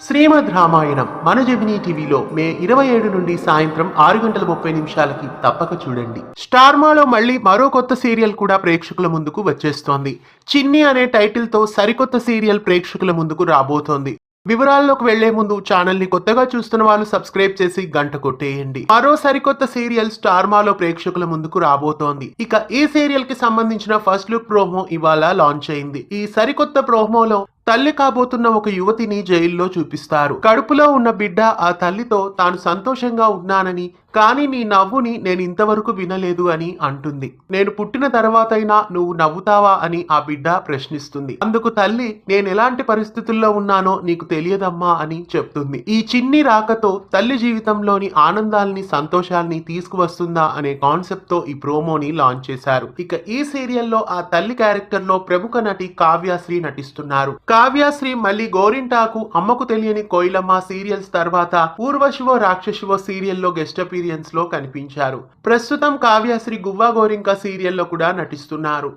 శ్రీమద్ రామాయణం మన జెమినీ టీవీలో మే 27 నుండి సాయంత్రం 6:30 తప్పక చూడండి. స్టార్మాలో మళ్ళీ మరో కొత్త సీరియల్ కూడా ప్రేక్షకుల ముందుకు వచ్చేస్తోంది. చిన్ని అనే టైటిల్ తో సరికొత్త సీరియల్ ప్రేక్షకుల ముందుకు రాబోతోంది. వివరాల్లోకి వెళ్లే ముందు ఛానల్ ని కొత్తగా చూస్తున్న వాళ్ళు సబ్స్క్రైబ్ చేసి గంట కొట్టేయండి. మరో సరికొత్త సీరియల్ స్టార్మాలో ప్రేక్షకుల ముందుకు రాబోతోంది. ఇక ఈ సీరియల్ కి సంబంధించిన ఫస్ట్ లుక్ ప్రోమో ఇవాళ లాంచ్ అయింది. ఈ సరికొత్త ప్రోమోలో తల్లి కాబోతున్న ఒక యువతిని జైల్లో చూపిస్తారు. కడుపులో ఉన్న బిడ్డ ఆ తల్లితో తాను సంతోషంగా ఉన్నానని, కానీ నీ నవ్వుని నేను ఇంతవరకు వినలేదు అని అంటుంది. నేను పుట్టిన తర్వాతైనా నువ్వు నవ్వుతావా అని ఆ బిడ్డ ప్రశ్నిస్తుంది. అందుకు తల్లి, నేను ఎలాంటి పరిస్థితుల్లో ఉన్నానో నీకు తెలియదమ్మా అని చెప్తుంది. ఈ చిన్ని రాకతో తల్లి జీవితంలోని ఆనందాల్ని, సంతోషాల్ని తీసుకువస్తుందా అనే కాన్సెప్ట్ తో ఈ ప్రోమోని లాంచ్ చేశారు. ఇక ఈ సీరియల్లో ఆ తల్లి క్యారెక్టర్ లో ప్రముఖ నటి కావ్యశ్రీ నటిస్తున్నారు. కావ్యశ్రీ మళ్ళీ గోరింటాకు, అమ్మకు తెలియని కోయిలమ్మ సీరియల్స్ తర్వాత ఊర్వశివో రాక్షసివో సీరియల్లో గెస్ట్ అపీరియన్స్ లో కనిపించారు. ప్రస్తుతం కావ్యశ్రీ గువ్వా గోరింక సీరియల్లో కూడా నటిస్తున్నారు.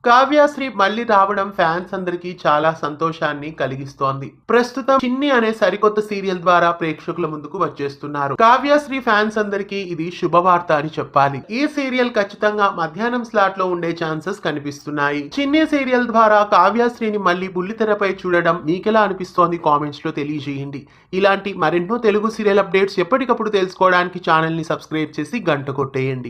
కావ్యశ్రీ మళ్ళీ రావడం ఫ్యాన్స్ అందరికీ చాలా సంతోషాన్ని కలిగిస్తోంది. ప్రస్తుతం చిన్ని అనే సరికొత్త సీరియల్ ద్వారా ప్రేక్షకుల ముందుకు వచ్చేస్తున్నారు. కావ్యశ్రీ ఫ్యాన్స్ అందరికీ ఇది శుభవార్త అని చెప్పాలి. ఈ సీరియల్ ఖచ్చితంగా మధ్యాహ్నం స్లాట్ లో ఉండే ఛాన్సెస్ కనిపిస్తున్నాయి. చిన్ని సీరియల్ ద్వారా కావ్యశ్రీని మళ్ళీ బుల్లితెరపై చూడడం మీకెలా అనిపిస్తోంది కామెంట్స్ లో తెలియజేయండి. ఇలాంటి మరెన్నో తెలుగు సీరియల్ అప్డేట్స్ ఎప్పటికప్పుడు తెలుసుకోవడానికి ఛానల్ ని సబ్స్క్రైబ్ చేసి గంట కొట్టేయండి.